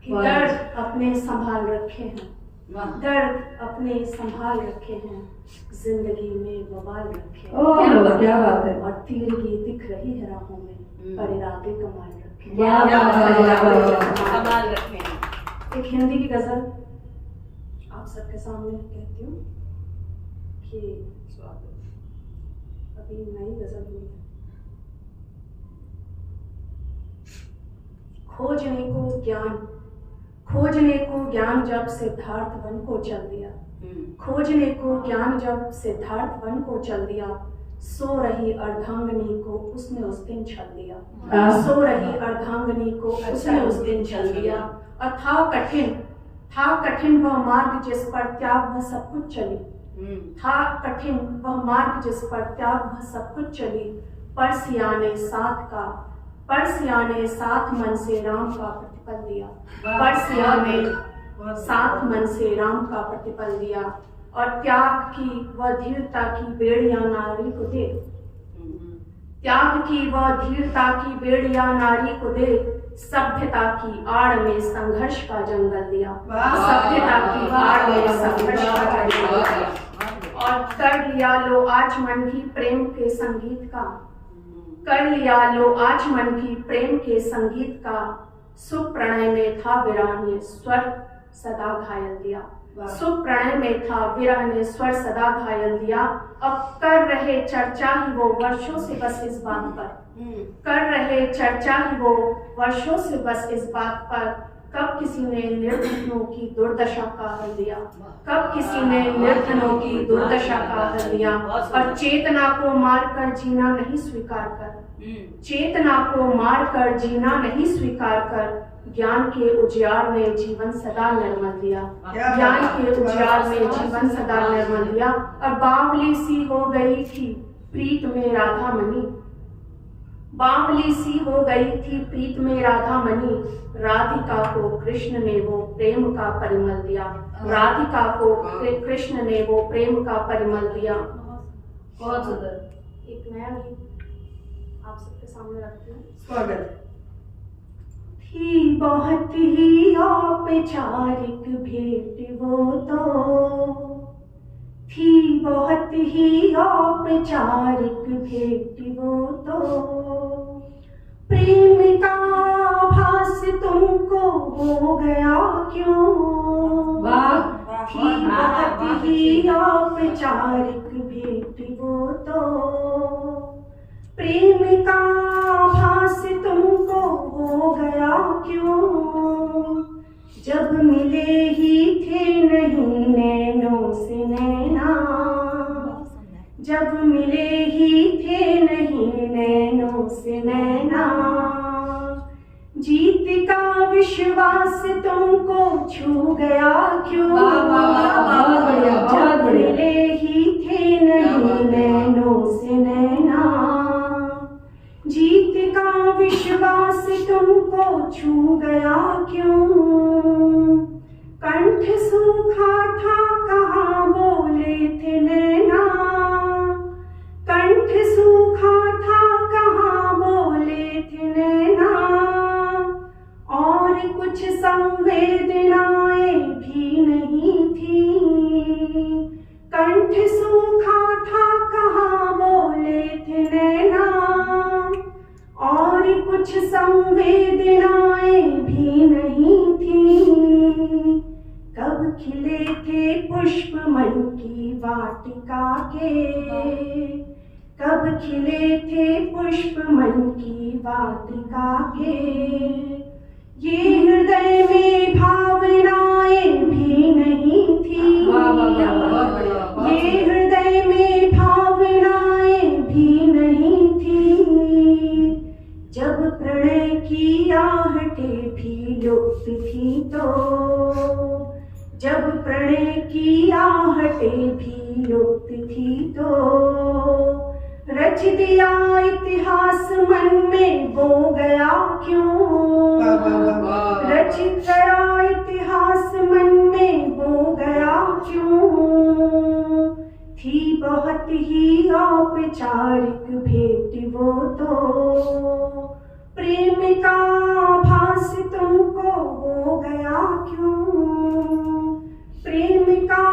कि दर्द अपने संभाल रखे हैं, दर्द अपने संभाल रखे हैं, जिंदगी में बवाल रखे हैं। क्या बात है। और तीरगी दिख रही है राहों में, पर इरादे कमाल रखे हैं। कमाल रखे हैं। एक हिंदी की गजल आप सबके सामने कहती हूँ कि अभी नई गजल हुई है। खोजने को ज्ञान जब सिद्धार्थ वन को चल दिया, खोजने को ज्ञान जब सिद्धार्थ वन को चल दिया, सो रही अर्धांगिनी को उसने उस दिन छल दिया, सो रही अर्धांगिनी को उसने उस दिन छल दिया। और था कठिन वह मार्ग जिस पर त्याग वह सब कुछ चली, था कठिन वह मार्ग जिस पर त्याग वह सब कुछ चली। पर सियाने साथ मन से राम का प्रतिपल दिया, पर सियाने साथ मन से राम का प्रतिपल दिया। और त्याग की वह धीरता की बेड़ियां नारी को दे, त्याग की वह धीरता की बेड़ियां नारी को दे, सभ्यता की आड़ में संघर्ष का जंगल दिया, सभ्यता की आड़ में संघर्ष का जंगल दिया। और कर लिया लो आज मन की प्रेम के संगीत का, कर लिया लो आज मन की प्रेम के संगीत का, सुख प्रणय में था विरह ने स्वर सदा घायल दिया, सुख प्रणय में था विरह ने स्वर सदा घायल दिया। अब कर रहे चर्चा ही वो वर्षों से बस इस बात पर, कर रहे चर्चा ही वो वर्षों से बस इस बात पर, कब किसी ने निर्धनों की दुर्दशा का हल दिया, कब किसी ने निर्धनों की दुर्दशा का हल दिया। और चेतना को मार कर जीना नहीं स्वीकार कर, चेतना को मार कर जीना नहीं स्वीकार कर, ज्ञान के उजियार में जीवन सदा निर्मल दिया, ज्ञान के उजियार में जीवन सदा निर्मल दिया। और बावली सी हो गई थी प्रीत में राधा मणि, बावली सी हो गई थी प्रीत में राधा मणि, राधिका को कृष्ण ने वो प्रेम का परिमल दिया, राधिका को कृष्ण ने वो प्रेम का परिमल दिया। बहुत सुंदर। एक नया गीत आप सबके सामने रखती हूँ। स्वागत। थी बहुत ही औपचारिक भेंट वो तो, थी बहुत ही औपचारिक भेंट वो तो, प्रेम का भास तुमको हो गया क्यों, थी बहुत ही औपचारिक भेंट वो तो, प्रेम का भास तुमको हो गया क्यों, जब मिले ही थे नहीं नैनों से नैना, जब मिले ही थे नहीं नैनों से नैना, जीत का विश्वास तुमको छू गया क्यों, जब मिले ही थे नहीं नैनों से नैना, जीत का विश्वास तुमको छू गया क्यों, कंठ सूखा था कहाँ बोले थे नैना, कंठ सूखा था कहाँ बोले थे नैना, और कुछ संवेदनाएं भी नहीं थी, कंठ सूखा था कहाँ बोले थे नैना, और कुछ संवेदनाएं भी नहीं थी, कब खिले थे पुष्प मन की वाटिका के, कब खिले थे पुष्प मन की वाटिका के, ये हृदय में भावनाएं भी नहीं थी, ये हृदय में भावनाएं भी नहीं थी, जब प्रणय की आहटें भी लुप्त थी तो, जब प्रणय की आहटें भी लुप्त थी तो, रच दिया इतिहास मन में वो गया क्यों, रच गया इतिहास मन में वो गया क्यों, थी बहुत ही औपचारिक भेंट वो तो, प्रेम का भास तुमको हो गया क्यों, प्रेम का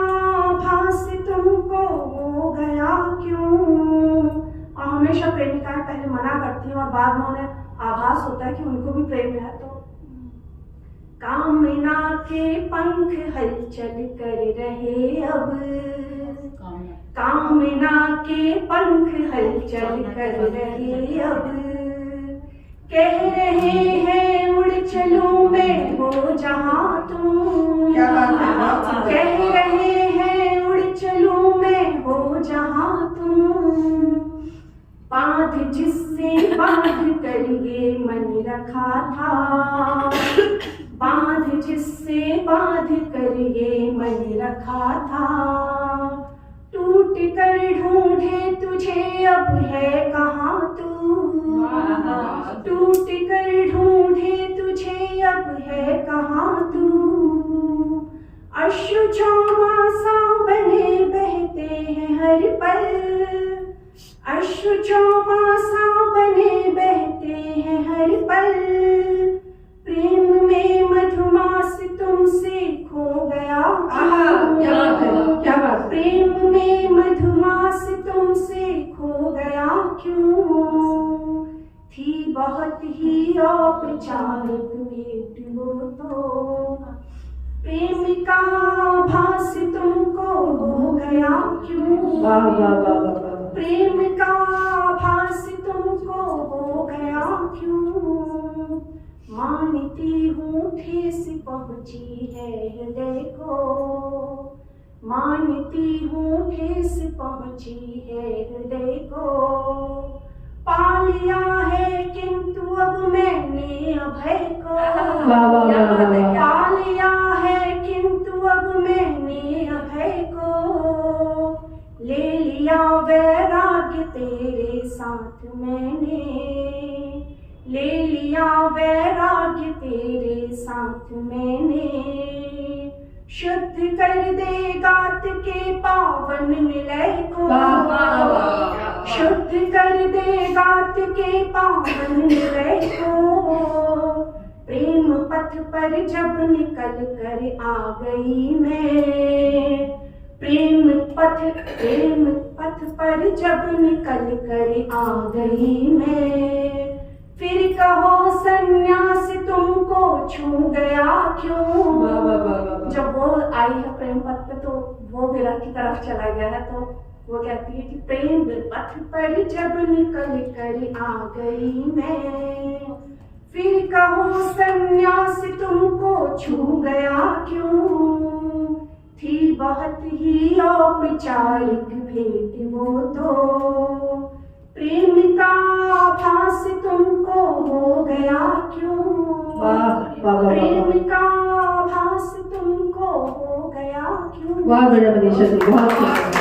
आभास तुमको हो गया क्यों। और हमेशा प्रेमिकाएं पहले मना करती हैं और बाद में उन्हें आभास होता है कि उनको भी प्रेम है। तो कामना के पंख हलचल कर रहे अब, कामना के पंख हलचल कर रहे अब, कह रहे हैं उड़ चलूं मैं वो जहां तुम। क्या बात है, कह रहे हैं उड़ चलूं मैं वो जहां तुम, बांध जिससे बांध कर ये मन रखा था, बांध जिससे बांध कर ये मन रखा था, टूट कर ढूंढे तुझे अब है कहाँ तू, टूट कर ढूंढे तुझे अब है कहाँ तू, अश्रु चौमासा बने बहते हैं हर पल, अश्रु चौमासा बने बहते हैं हर पल, प्रेम में मधुमास तुमसे खो गया क्यों, क्या बात है। प्रेम में मधुमास तुमसे खो गया क्यों, थी बहुत ही औपचारिक भेंट वो तो, प्रेम का आभास तुमको हो गया क्यों, वाह वाह वाह वाह वाह। प्रेम का आभास तुमको हो गया क्यों, मानती हूँ ठेस पहुँची है हृदय को, मानती हूँ ठेस पहुँची है हृदय को, पा लिया है किंतु अब मैंने अभय को, वाह वाह वाह वाह। पा लिया है किंतु अब मैंने अभय को, ले लिया वैराग्य तेरे साथ मैंने, ले लिया वैराग्य तेरे साथ मैंने, शुद्ध कर दे गात के पावन निलय को, वाह वाह वाह। शुद्ध कर दे गात के पावन निलय को, प्रेम पथ पर जब निकल कर आ गई मैं, प्रेम पथ पर जब निकल कर आ गई मैं, फिर कहो सन्यास तुमको छू गया क्यों। वाह वाह वाह वाह। जब वो आई है प्रेम पथ पे तो वो विरह की तरफ चला गया है, तो वो कहती है कि प्रेम पथ पर जब निकल कर आ गई मैं, फिर कहो सन्यास तुमको छू गया क्यों, थी बहुत ही औपचारिक भेंट वो तो, प्रेम का आभास तुमको हो गया क्यों, वाह वाह वाह प्रेम वाह। का आभास तुमको हो गया क्यों। वाह मेरा मनीषा जी, बहुत सुंदर।